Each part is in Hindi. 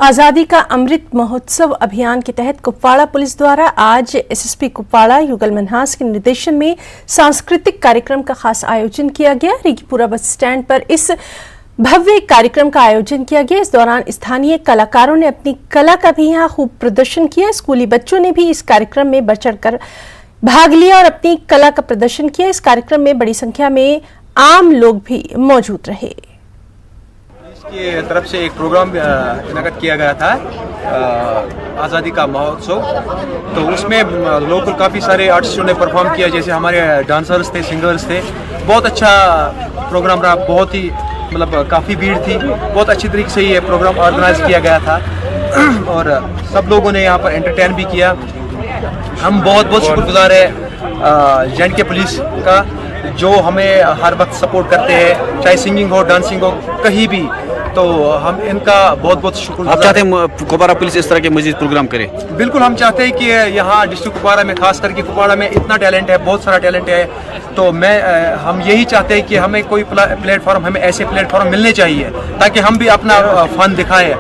आज़ादी का अमृत महोत्सव अभियान के तहत कुपवाड़ा पुलिस द्वारा आज एसएसपी कुपवाड़ा युगल मनहास के निर्देशन में सांस्कृतिक कार्यक्रम का खास आयोजन किया गया। रेगीपुरा बस स्टैंड पर इस भव्य कार्यक्रम का आयोजन किया गया। इस दौरान स्थानीय कलाकारों ने अपनी कला का भी यहाँ खूब प्रदर्शन किया। स्कूली बच्चों ने भी इस कार्यक्रम में बढ़ चढ़कर भाग लिया और अपनी कला का प्रदर्शन किया। इस कार्यक्रम में बड़ी संख्या में आम लोग भी मौजूद रहे। की तरफ से एक प्रोग्राम इनक़ाद किया गया था आज़ादी का महोत्सव। तो उसमें लोकल काफ़ी सारे आर्टिस्टों ने परफॉर्म किया, जैसे हमारे डांसर्स थे, सिंगर्स थे। बहुत अच्छा प्रोग्राम रहा, बहुत ही मतलब काफ़ी भीड़ थी। बहुत अच्छी तरीके से ये प्रोग्राम ऑर्गेनाइज किया गया था और सब लोगों ने यहाँ पर एंटरटेन भी किया। हम बहुत बहुत शुक्रगुजार है जे&के पुलिस का, जो हमें हर वक्त सपोर्ट करते हैं, चाहे सिंगिंग हो, डांसिंग हो, कहीं भी। तो हम इनका बहुत बहुत शुक्र। आप चाहते हैं कुपवाड़ा पुलिस इस तरह के मजीद प्रोग्राम करे? बिल्कुल, हम चाहते हैं कि यहाँ डिस्ट्रिक्ट कुपवाड़ा में, खास करके कुपवाड़ा में इतना टैलेंट है, बहुत सारा टैलेंट है। तो हम यही चाहते हैं कि हमें कोई प्लेटफॉर्म, हमें ऐसे प्लेटफॉर्म मिलने चाहिए ताकि हम भी अपना फन दिखाएं।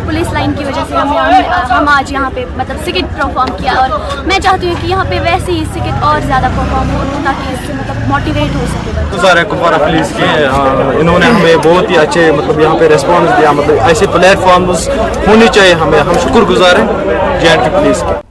पुलिस लाइन की वजह से हम आज यहाँ पे मतलब सिकिट परफॉर्म किया और मैं चाहती हूँ कि यहाँ पे वैसे ही सिकिट और ज़्यादा परफॉर्म हो ताकि इससे मतलब मोटिवेट हो सके। गुज़ार है कुपवाड़ा पुलिस के, इन्होंने हमें बहुत ही अच्छे मतलब यहाँ पे रिस्पॉन्स दिया। मतलब ऐसे प्लेटफॉर्म्स होने चाहिए हमें। हम शुक्रगुजार हैं जे&के पुलिस के।